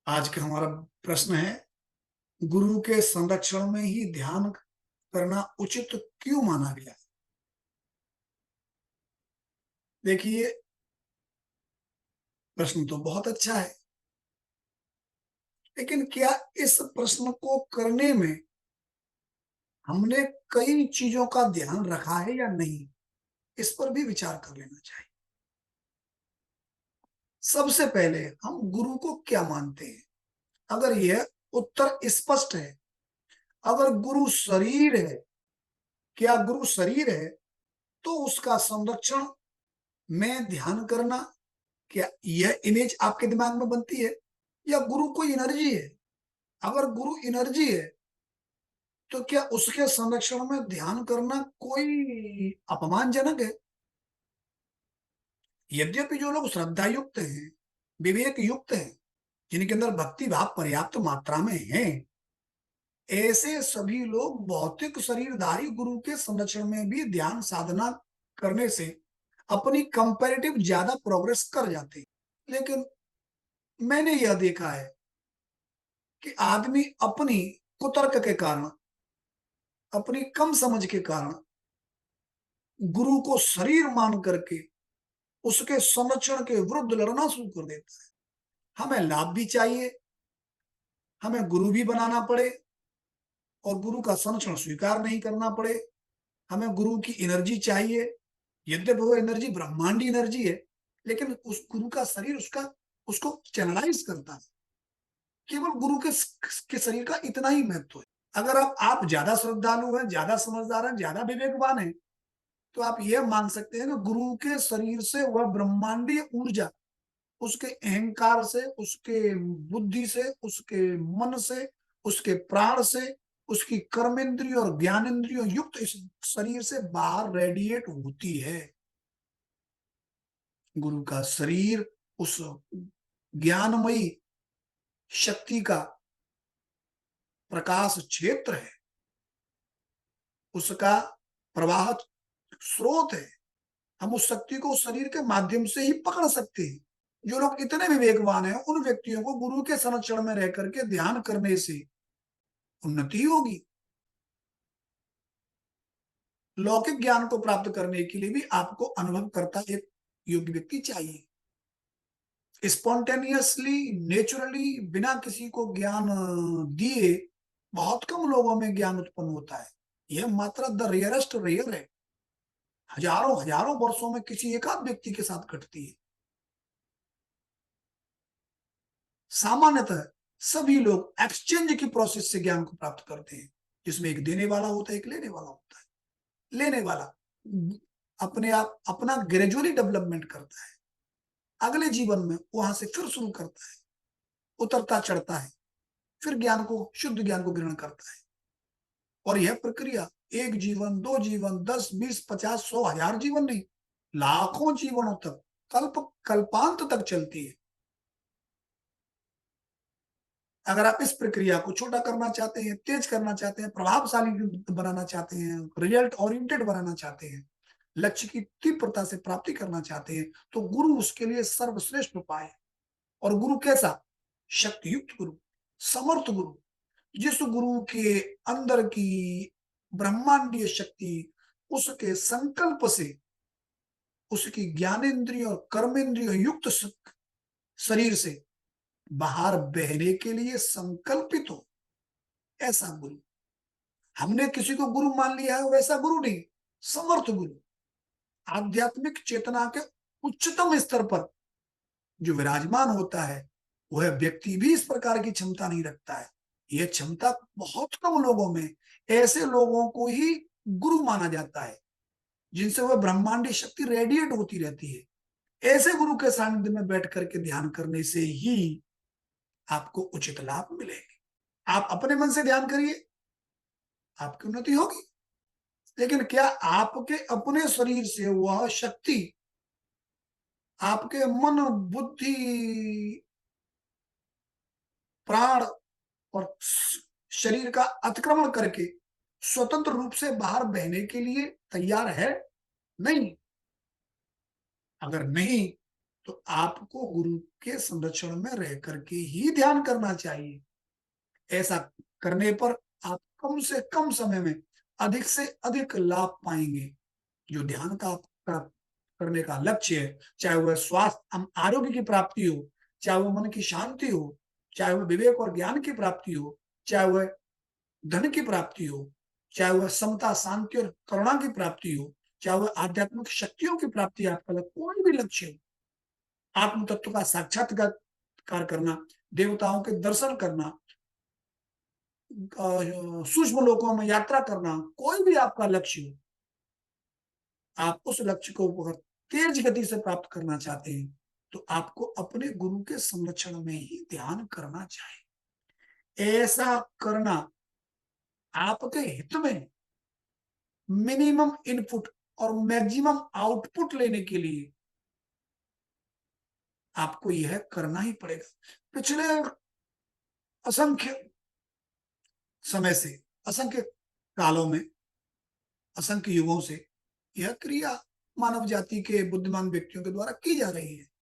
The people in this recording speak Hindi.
आज का हमारा प्रश्न है, गुरु के संरक्षण में ही ध्यान करना उचित क्यों माना गया? देखिए, प्रश्न तो बहुत अच्छा है, लेकिन क्या इस प्रश्न को करने में हमने कई चीजों का ध्यान रखा है या नहीं? इस पर भी विचार कर लेना चाहिए। सबसे पहले हम गुरु को क्या मानते हैं? अगर यह उत्तर स्पष्ट है, अगर गुरु शरीर है, क्या गुरु शरीर है, तो उसका संरक्षण में ध्यान करना, क्या यह इमेज आपके दिमाग में बनती है? या गुरु कोई एनर्जी है? अगर गुरु एनर्जी है, तो क्या उसके संरक्षण में ध्यान करना कोई अपमानजनक है? यद्यपि जो लोग श्रद्धा युक्त हैं, विवेक युक्त हैं, जिनके अंदर भक्ति भाव पर्याप्त मात्रा में है, ऐसे सभी लोग भौतिक शरीरधारी गुरु के संरक्षण में भी ध्यान साधना करने से अपनी कंपैरेटिव ज्यादा प्रोग्रेस कर जाते हैं। लेकिन मैंने यह देखा है कि आदमी अपनी कुतर्क के कारण, अपनी कम समझ के कारण गुरु को शरीर मान करके उसके संरक्षण के विरुद्ध लड़ना शुरू कर देता है। हमें लाभ भी चाहिए, हमें गुरु भी बनाना पड़े और गुरु का संरक्षण स्वीकार नहीं करना पड़े। हमें गुरु की एनर्जी चाहिए, यद्यपि वो एनर्जी ब्रह्मांडी एनर्जी है, लेकिन उस गुरु का शरीर उसका उसको चैनलाइज करता है। केवल गुरु के शरीर का इतना ही महत्व है। अगर आप ज्यादा श्रद्धालु हैं, ज्यादा समझदार हैं, ज्यादा विवेकवान हैं, तो आप यह मान सकते हैं कि गुरु के शरीर से वह ब्रह्मांडीय ऊर्जा उसके अहंकार से, उसके बुद्धि से, उसके मन से, उसके प्राण से, उसकी कर्मेंद्रिय और ज्ञानेंद्रियों युक्त इस शरीर से बाहर रेडिएट होती है। गुरु का शरीर उस ज्ञानमयी शक्ति का प्रकाश क्षेत्र है, उसका प्रवाह स्रोत है। हम उस शक्ति को उस शरीर के माध्यम से ही पकड़ सकते हैं। जो लोग इतने विवेकवान हैं, उन व्यक्तियों को गुरु के संरक्षण में रह करके ध्यान करने से उन्नति होगी। लौकिक ज्ञान को प्राप्त करने के लिए भी आपको अनुभव करता एक योग्य व्यक्ति चाहिए। स्पॉन्टेनियसली, नेचुरली, बिना किसी को ज्ञान दिए बहुत कम लोगों में ज्ञान उत्पन्न होता है। यह मात्रा द रेयरेस्ट रेयर है। हजारों हजारों वर्षों में किसी एकाध व्यक्ति के साथ घटती है। सामान्यतः सभी लोग एक्सचेंज की प्रोसेस से ज्ञान को प्राप्त करते हैं, जिसमें एक देने वाला होता है, एक लेने वाला होता है। लेने वाला अपने आप अपना ग्रेजुअली डेवलपमेंट करता है, अगले जीवन में वहां से फिर शुरू करता है, उतरता चढ़ता है, फिर ज्ञान को, शुद्ध ज्ञान को ग्रहण करता है। और यह प्रक्रिया एक जीवन, दो जीवन, 10, 20, 50, 100, 1000 जीवन नहीं, लाखों जीवनों तक, कल्पांत तक चलती है। अगर आप इस प्रक्रिया को छोटा करना चाहते हैं, तेज करना चाहते हैं, प्रभावशाली बनाना चाहते हैं, रिजल्ट ओरिएंटेड बनाना चाहते हैं, लक्ष्य की तीव्रता से प्राप्ति करना चाहते हैं, तो गुरु उसके लिए सर्वश्रेष्ठ उपाय है। और गुरु कैसा? शक्ति युक्त गुरु, समर्थ गुरु, जिस गुरु के अंदर की ब्रह्मांडीय शक्ति उसके संकल्प से, उसकी ज्ञानेन्द्रिय और कर्मेंद्रिय युक्त शरीर से बाहर बहने के लिए संकल्पित हो, ऐसा गुरु। हमने किसी को गुरु मान लिया है, वैसा गुरु नहीं, समर्थ गुरु, आध्यात्मिक चेतना के उच्चतम स्तर पर जो विराजमान होता है, वह व्यक्ति भी इस प्रकार की क्षमता नहीं रखता है। यह क्षमता बहुत कम लोगों में, ऐसे लोगों को ही गुरु माना जाता है जिनसे वह ब्रह्मांडी शक्ति रेडिएट होती रहती है। ऐसे गुरु के सानिध्य में बैठ करके ध्यान करने से ही आपको उचित लाभ मिलेंगे। आप अपने मन से ध्यान करिए, आपकी उन्नति होगी। लेकिन क्या आपके अपने शरीर से वह शक्ति आपके मन, बुद्धि, प्राण और शरीर का अतिक्रमण करके स्वतंत्र रूप से बाहर बहने के लिए तैयार है? नहीं। अगर नहीं, तो आपको गुरु के संरक्षण में रह करके ही ध्यान करना चाहिए। ऐसा करने पर आप कम से कम समय में अधिक से अधिक लाभ पाएंगे। जो ध्यान का आपका करने का लक्ष्य है, चाहे वह स्वास्थ्य आरोग्य की प्राप्ति हो, चाहे वह मन की शांति हो, चाहे वह विवेक और ज्ञान की प्राप्ति हो, चाहे वह धन की प्राप्ति हो, चाहे वह समता शांति और करुणा की प्राप्ति हो, चाहे वह आध्यात्मिक शक्तियों की प्राप्ति, आपका कोई भी लक्ष्य हो, आत्म तत्व का साक्षात्कार करना, देवताओं के दर्शन करना, सूक्ष्म लोकों में यात्रा करना, कोई भी आपका लक्ष्य हो, आप उस लक्ष्य को अगर तेज गति से प्राप्त करना चाहते हैं, तो आपको अपने गुरु के संरक्षण में ही ध्यान करना चाहिए। ऐसा करना आपके हित में, मिनिमम इनपुट और मैक्सिमम आउटपुट लेने के लिए आपको यह करना ही पड़ेगा। पिछले असंख्य समय से, असंख्य कालों में, असंख्य युगों से यह क्रिया मानव जाति के बुद्धिमान व्यक्तियों के द्वारा की जा रही है।